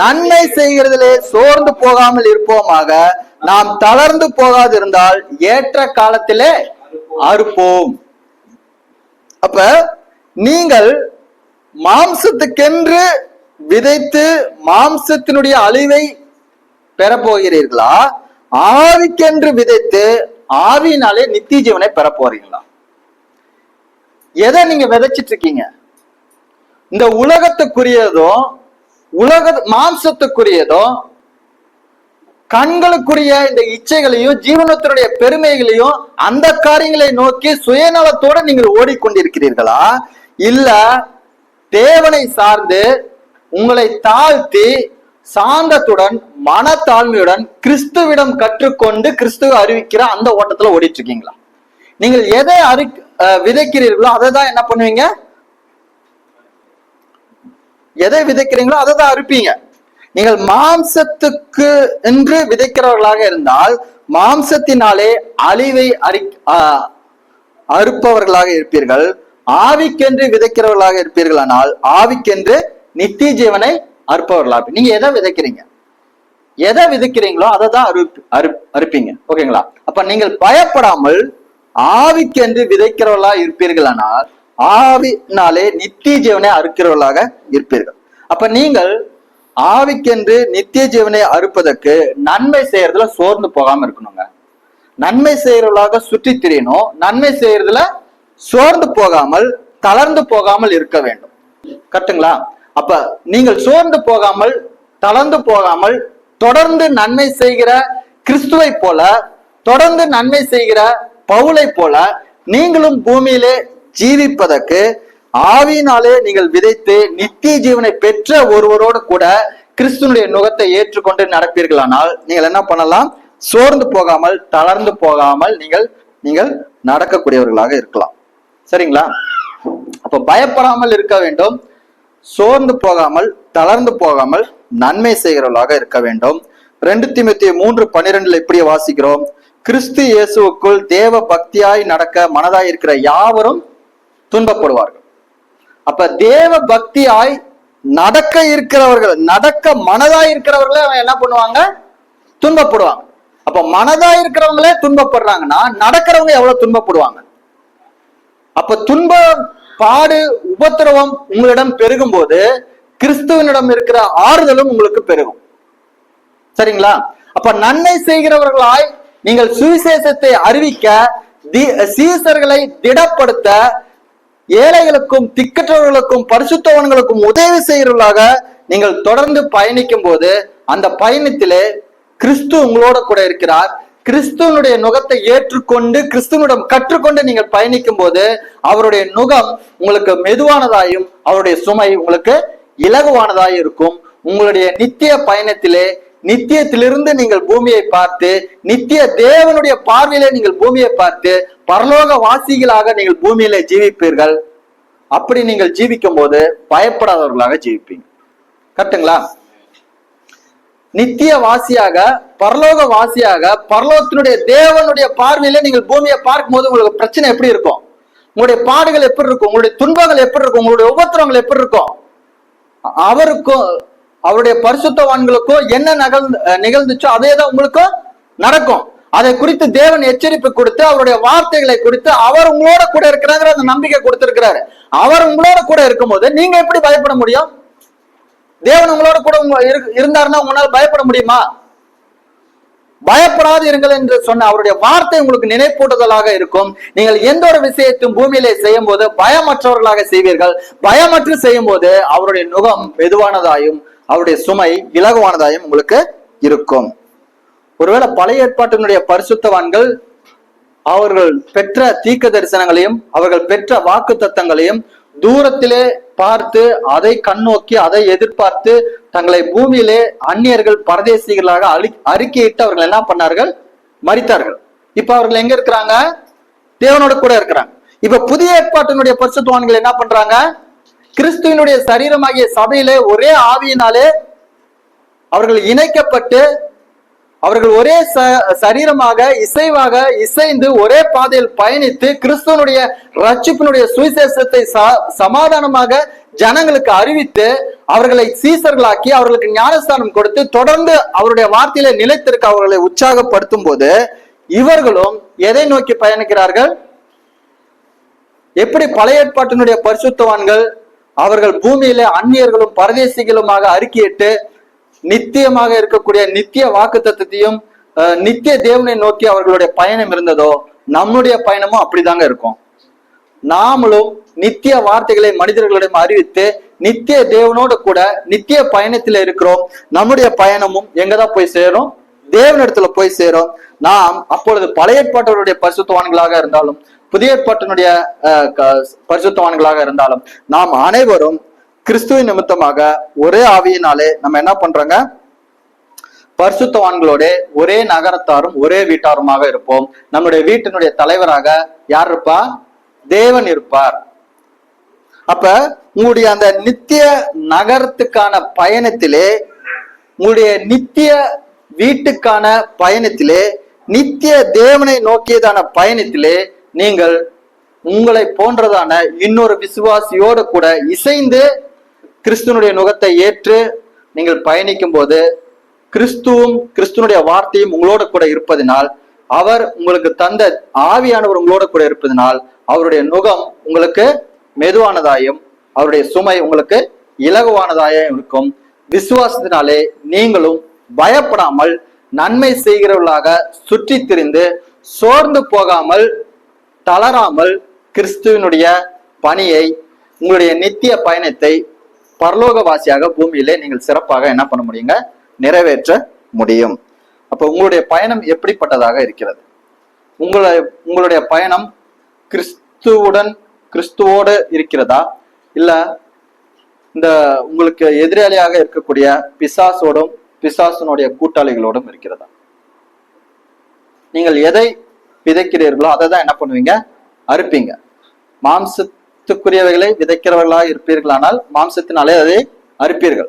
நன்மை செய்கிறதிலே சோர்ந்து போகாமல் இருப்போமாக, நாம் தளர்ந்து போகாதிருந்தால் ஏற்ற காலத்திலே அறுப்போம். அப்ப நீங்கள் மாம்சத்துக்கென்று விதைத்து மாம்சத்தினுடைய அழிவை பெறப்போகிறீர்களா, ஆவிக்கென்று விதைத்து ஆவியினாலே நித்திய ஜீவனை பெற போறீங்களா? எதை நீங்க விதைச்சிட்டு இருக்கீங்க? இந்த உலகத்துக்குரியதும் மாம்சத்துக்குரியதும் கண்களுக்குரிய இந்த இச்சைகளையும் ஜீவனத்தினுடைய பெருமைகளையும் அந்த காரியங்களை நோக்கி சுயநலத்தோட நீங்கள் ஓடிக்கொண்டிருக்கிறீர்களா, இல்ல தேவனை சார்ந்து உங்களை தாழ்த்தி சாந்தத்துடன் மனத்தாழ்மையுடன் கிறிஸ்துவிடம் கற்றுக்கொண்டு கிறிஸ்துவ அறிவிக்கிற அந்த ஓட்டத்துல ஓடிட்டு இருக்கீங்களா? நீங்கள் எதை விதைக்கிறீர்களோ அதை தான் என்ன பண்ணுவீங்க? எதை விதைக்கிறீங்களோ அதை தான் அறுப்பீங்க. நீங்கள் மாம்சத்துக்கு என்று விதைக்கிறவர்களாக இருந்தால் மாம்சத்தினாலே அழிவை அறுப்பவர்களாக இருப்பீர்கள். ஆவிக்கென்று விதைக்கிறவர்களாக இருப்பீர்கள், ஆனால் ஆவிக்கென்று நித்திய ஜீவனை அறுப்பவர்களாக. நீங்க எதை விதைக்கிறீங்க? எதை விதைக்கிறீங்களோ அதை தான் அறுப்பீங்க. ஓகேங்களா? அப்ப நீங்கள் பயப்படாமல் ஆவிக்கென்று விதைக்கிறவர்களா இருப்பீர்களானால் ஆவினாலே நித்திய ஜீவனை அறுக்கிறவர்களாக இருப்பீர்கள். அப்ப நீங்கள் ஆவிக்கென்று நித்திய ஜீவனை அறுப்பதற்கு நன்மை செய்யறதுல சோர்ந்து போகாம இருக்கணுங்க. நன்மை செய்யறவர்களாக சுற்றி திரியணும். நன்மை செய்யறதுல சோர்ந்து போகாமல் தளர்ந்து போகாமல் இருக்க வேண்டும். கரெக்டுங்களா? அப்ப நீங்கள் சோர்ந்து போகாமல் தளர்ந்து போகாமல் தொடர்ந்து நன்மை செய்கிற கிறிஸ்துவை போல, தொடர்ந்து நன்மை செய்கிற பவுலை போல நீங்களும் பூமியிலே ஜீவிப்பதற்கு ஆவியினாலே நீங்கள் விதைத்து நித்திய ஜீவனை பெற்ற ஒருவரோடு கூட கிறிஸ்துவனுடைய நுகத்தை ஏற்றுக்கொண்டு நடப்பீர்களானால் நீங்கள் என்ன பண்ணலாம்? சோர்ந்து போகாமல் தளர்ந்து போகாமல் நீங்கள் நடக்கக்கூடியவர்களாக இருக்கலாம். சரிங்களா? அப்ப பயப்படாமல் இருக்க வேண்டும், சோர்ந்து போகாமல் தளர்ந்து போகாமல் நன்மை செய்கிறவர்களாக இருக்க வேண்டும். 2 தீமோத்தேயு 3:12 இப்படியே வாசிக்கிறோம், கிறிஸ்து இயேசுவுக்குள் தேவ பக்தியாய் நடக்க மனதாய் இருக்கிற யாவரும் துன்பப்படுவார்கள். அப்ப தேவ பக்தியாய் நடக்க இருக்கிறவர்கள், நடக்க மனதாய் இருக்கிறவர்களே அவன் என்ன பண்ணுவாங்க? துன்பப்படுவாங்க. அப்ப மனதாய் இருக்கிறவங்களே துன்பப்படுறாங்கன்னா நடக்கிறவங்க எவ்வளவு துன்பப்படுவாங்க? அப்ப துன்பம், பாடு, உபத்திரவம் உங்களிடம் பெருகும் போது கிறிஸ்துவனிடம் இருக்கிற ஆறுதலும் உங்களுக்கு பெருகும். சரிங்களா? அப்ப நன்மை செய்கிறவர்களாய் நீங்கள் சுவிசேஷத்தை அறிவிக்க, சீசர்களை திடப்படுத்த, ஏழைகளுக்கும் திக்கற்றவர்களுக்கும் பரிசுத்தவான்களுக்கும் உதவி செய்கிறவர்களாக நீங்கள் தொடர்ந்து பயணிக்கும் போது அந்த பயணத்திலே கிறிஸ்து உங்களோட கூட இருக்கிறார். கிறிஸ்துவனுடைய நுகத்தை ஏற்றுக்கொண்டு கிறிஸ்துவனிடம் கற்றுக்கொண்டு நீங்கள் பயணிக்கும் போது அவருடைய நுகம் உங்களுக்கு மெதுவானதாயும் அவருடைய சுமை உங்களுக்கு இலகுவானதாயும் இருக்கும். உங்களுடைய நித்திய பயணத்திலே, நித்தியத்திலிருந்து நீங்கள் பூமியை பார்த்து, நித்திய தேவனுடைய பார்வையிலே நீங்கள் பூமியை பார்த்து பரலோக வாசிகளாக நீங்கள் பூமியிலே ஜீவிப்பீர்கள். அப்படி நீங்கள் ஜீவிக்கும் போது பயப்படாதவர்களாக ஜீவிப்பீங்க. கரெக்டுங்களா? நித்திய வாசியாக, பரலோக வாசியாக, பரலோகத்தினுடைய தேவனுடைய பார்வையில நீங்கள் பூமியை பார்க்கும் போது உங்களுக்கு பிரச்சனை எப்படி இருக்கும்? உங்களுடைய பாடுகள் எப்படி இருக்கும்? உங்களுடைய துன்பங்கள் எப்படி இருக்கும்? உங்களுடைய உபத்திரங்கள் எப்படி இருக்கும்? அவருக்கும் அவருடைய பரிசுத்தவான்களுக்கும் என்ன நிகழ்ந்துச்சோ அதே தான் உங்களுக்கும் நடக்கும். அதை குறித்து தேவன் எச்சரிப்பு கொடுத்து அவருடைய வார்த்தைகளை குறித்து அவர் உங்களோட கூட இருக்கிறாங்கிற அந்த நம்பிக்கை கொடுத்திருக்கிறாரு. அவர் உங்களோட கூட இருக்கும் போது நீங்க எப்படி பயப்பட முடியும்? தேவன் உங்களோட கூட இருந்தாருன்னா உங்களால் பயப்பட முடியுமா? பயப்படாது இருங்கள் என்று சொன்ன அவருடைய வார்த்தை உங்களுக்கு நினைப்பூட்டுதலாக இருக்கும். நீங்கள் எந்த ஒரு விஷயத்தையும் பூமியிலே செய்யும் போது பயமற்றவர்களாக செய்வீர்கள். பயமற்று செய்யும் போது அவருடைய நுகம் மெதுவானதாயும் அவருடைய சுமை இலகுவானதாயும் உங்களுக்கு இருக்கும். ஒருவேளை பழைய ஏற்பாட்டினுடைய பரிசுத்தவான்கள் அவர்கள் பெற்ற தீர்க்க தரிசனங்களையும் அவர்கள் பெற்ற வாக்கு தத்தங்களையும் தூரத்திலே பார்த்து அதை கண்ணோக்கி அதை எதிர்பார்த்து தங்களை பூமியிலே அந்நியர்கள் பரதேசிகளாக அறிக்கையிட்டு அவர்கள் என்ன பண்ணார்கள்? மரித்தார்கள். இப்ப அவர்கள் எங்க இருக்கிறாங்க? தேவனோட கூட இருக்கிறாங்க. இப்ப புதிய ஏற்பாட்டினுடைய பரிசுத்தவான்கள் என்ன பண்றாங்க? கிறிஸ்துவனுடைய சரீரமாகிய சபையிலே ஒரே ஆவியினாலே அவர்கள் இணைக்கப்பட்டு அவர்கள் ஒரே சரீரமாக இசைவாக இசைந்து ஒரே பாதையில் பயணித்து கிறிஸ்துவனுடைய ரட்சிப்பினுடைய சுவிசேஷத்தை சமாதானமாக ஜனங்களுக்கு அறிவித்து அவர்களை சீசர்களாக்கி அவர்களுக்கு ஞானஸ்தானம் கொடுத்து தொடர்ந்து அவருடைய வார்த்தையில நிலைத்திருக்க அவர்களை உற்சாகப்படுத்தும் போது இவர்களும் எதை நோக்கி பயணிக்கிறார்கள்? எப்படி பழைய ஏற்பாட்டினுடைய பரிசுத்தவான்கள் அவர்கள் பூமியில அந்நியர்களும் பரதேசிகளுமாக அறிக்கையிட்டு நித்தியமாக இருக்கக்கூடிய நித்திய வாக்கு தத்துவத்தையும் நித்திய தேவனை நோக்கி அவர்களுடைய பயணம் இருந்ததோ நம்முடைய பயணமும் அப்படிதாங்க இருக்கும். நாமளும் நித்திய வார்த்தைகளை மனிதர்களிடம் அறிவித்து நித்திய தேவனோடு கூட நித்திய பயணத்துல இருக்கிறோம். நம்முடைய பயணமும் எங்கதான் போய் சேரும்? தேவனிடத்துல போய் சேரும். நாம் அப்பொழுது பழைய ஏற்பாட்டினுடைய பரிசுத்தவான்களாக இருந்தாலும் புதிய ஏற்பாட்டினுடைய பரிசுத்தவான்களாக இருந்தாலும் நாம் அனைவரும் கிறிஸ்துவின் நிமித்தமாக ஒரே ஆவியினாலே நம்ம என்ன பண்றோங்க? பரிசுத்தவான்களோட ஒரே நகரத்தாரும் ஒரே வீட்டாருமாக இருப்போம். நம்முடைய வீட்டினுடைய தலைவராக யார் இருப்பா? தேவன் இருப்பார். அப்ப உங்களுடைய அந்த நித்திய நகரத்துக்கான பயணத்திலே, உங்களுடைய நித்திய வீட்டுக்கான பயணத்திலே, நித்திய தேவனை நோக்கியதான பயணத்திலே நீங்கள் உங்களை போன்றதான இன்னொரு விசுவாசியோடு கூட இசைந்து கிறிஸ்துவனுடைய நுகத்தை ஏற்று நீங்கள் பயணிக்கும் போது கிறிஸ்துவும் கிறிஸ்துவனுடைய வார்த்தையும் உங்களோட கூட இருப்பதனால், அவர் உங்களுக்கு தந்த ஆவியானவர் உங்களோட கூட இருப்பதனால் அவருடைய நுகம் உங்களுக்கு மெதுவானதாயும் அவருடைய சுமை உங்களுக்கு இலகுவானதாயும் இருக்கும். விசுவாசத்தினாலே நீங்களும் பயப்படாமல் நன்மை செய்கிறவர்களாக சுற்றி திரிந்து சோர்ந்து போகாமல் தளராமல் கிறிஸ்துவனுடைய பணியை, உங்களுடைய நித்திய பயணத்தை பரலோகவாசியாக பூமியிலே நீங்கள் சிறப்பாக என்ன பண்ண முடியுங்க? நிறைவேற்ற முடியும். அப்ப உங்களுடைய பயணம் எப்படிப்பட்டதாக இருக்கிறது? உங்களுடைய பயணம் கிறிஸ்துவோடு இருக்கிறதா? இல்ல இந்த உங்களுக்கு எதிராளியாக இருக்கக்கூடிய பிசாசோடும் பிசாசனுடைய கூட்டாளிகளோடும் இருக்கிறதா? நீங்கள் எதை விதைக்கிறீர்களோ அதை தான் என்ன பண்ணுவீங்க? அறுப்பீங்க. மாம்சத்துக்குரியவைகளை விதைக்கிறவர்களாக இருப்பீர்களானால் மாம்சத்தினாலே அதை அறுப்பீர்கள்.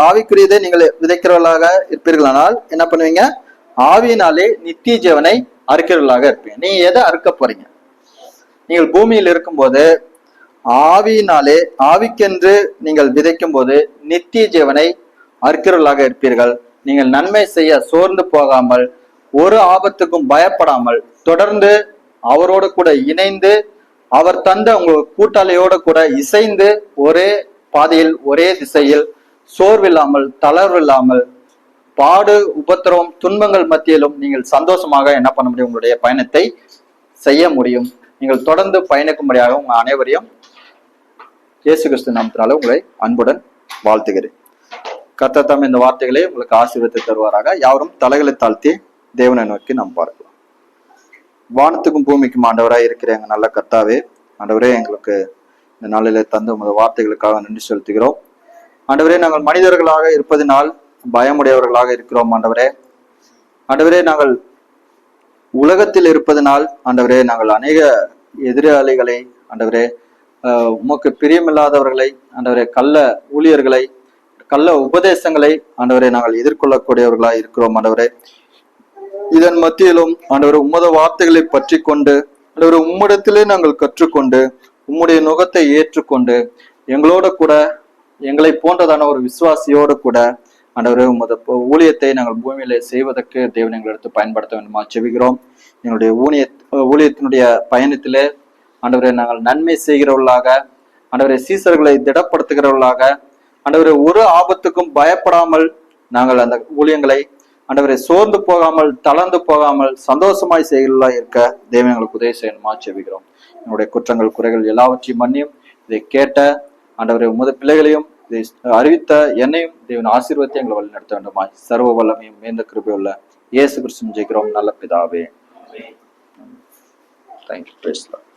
ஆவிக்குரியதை நீங்கள் விதைக்கிறவர்களாக இருப்பீர்களானால் என்ன பண்ணுவீங்க? ஆவியினாலே நித்திய ஜீவனை அறுக்கிறவர்களாக இருப்பீங்க. நீங்க எதை அறுக்க போறீங்க? நீங்கள் பூமியில் இருக்கும்போது ஆவியினாலே ஆவிக்கென்று நீங்கள் விதைக்கும் போது நித்திய ஜீவனை அறுக்கிறவர்களாக இருப்பீர்கள். நீங்கள் நன்மை செய்ய சோர்ந்து போகாமல் ஒரு ஆபத்துக்கும் பயப்படாமல் தொடர்ந்து அவரோட கூட இணைந்து அவர் தந்த உங்க கூட்டாளியோட கூட இசைந்து ஒரே பாதையில் ஒரே திசையில் சோர்வில்லாமல் தளர்வில்லாமல் பாடு உபத்திரவம் துன்பங்கள் மத்தியிலும் நீங்கள் சந்தோஷமாக என்ன பண்ண முடியும்? உங்களுடைய பயணத்தை செய்ய முடியும். நீங்கள் தொடர்ந்து பயணிக்கும்படியாக உங்க அனைவரையும் இயேசு கிறிஸ்து நாமத்தினால உங்களை அன்புடன் வாழ்த்துகிறேன். கர்த்தர் தாமே இந்த வார்த்தைகளை உங்களுக்கு ஆசீர்வதித்து தருவாராக. யாவரும் தலைகளை தாழ்த்தி தேவனை நோக்கி நாம் பார்க்கலாம். வானத்துக்கும் பூமிக்கும் ஆண்டவராய் இருக்கிற எங்க நல்ல கர்த்தாவே, ஆண்டவரே எங்களுக்கு இந்த நாளிலே தந்த உமது வார்த்தைகளுக்காக நன்றி செலுத்துகிறோம். ஆண்டவரே, நாங்கள் மனிதர்களாக இருப்பதினால் பயமுடையவர்களாக இருக்கிறோம். ஆண்டவரே, ஆண்டவரே, நாங்கள் உலகத்தில் இருப்பதனால் ஆண்டவரே நாங்கள் அநேக எதிராளிகளை ஆண்டவரே உமக்கு பிரியமில்லாதவர்களை ஆண்டவரே கள்ள ஊழியர்களை கள்ள உபதேசங்களை ஆண்டவரை நாங்கள் எதிர்கொள்ளக்கூடியவர்களாய் இருக்கிறோம். ஆண்டவரே, இதன் மத்தியிலும் ஆண்டவரை உம்மத வார்த்தைகளை பற்றி கொண்டு ஆண்டவரை உம்மிடத்திலே நாங்கள் கற்றுக்கொண்டு உம்முடைய நுகத்தை ஏற்றுக்கொண்டு எங்களோட கூட எங்களை போன்றதான ஒரு விசுவாசியோடு கூட ஆண்டவரே உமது ஊழியத்தை நாங்கள் பூமியிலே செய்வதற்கு தேவன் எங்களை எடுத்து பயன்படுத்த வேண்டுமா செபிக்கிறோம். எங்களுடைய ஊழியத்தினுடைய பயணத்திலே ஆண்டவரை நாங்கள் நன்மை செய்கிறவர்களாக ஆண்டவரை சீசர்களை திடப்படுத்துகிறவர்களாக ஆண்டவரை ஒரு ஆபத்துக்கும் பயப்படாமல் நாங்கள் அந்த ஊழியங்களை ஆண்டவரை சோர்ந்து போகாமல் தளர்ந்து போகாமல் சந்தோஷமாய் செய்கிறதா இருக்க தேவன் எங்களுக்கு உதவி செய்யணுமா செபிக்கிறோம். என்னுடைய குற்றங்கள் குறைகள் எல்லாவற்றையும் மன்னியும். இதை கேட்ட ஆண்டவரை உமது பிள்ளைகளையும் இதை அறிவித்த என்னையும் தேவன் ஆசீர்வதித்து எங்களை வழி நடத்த வேண்டுமா சர்வ வல்லமையும் மேந்த கிருபையுள்ள இயேசு கிறிஸ்து ஜெயிக்கிறோம் நல்ல பிதாவே. தேங்க்யூ.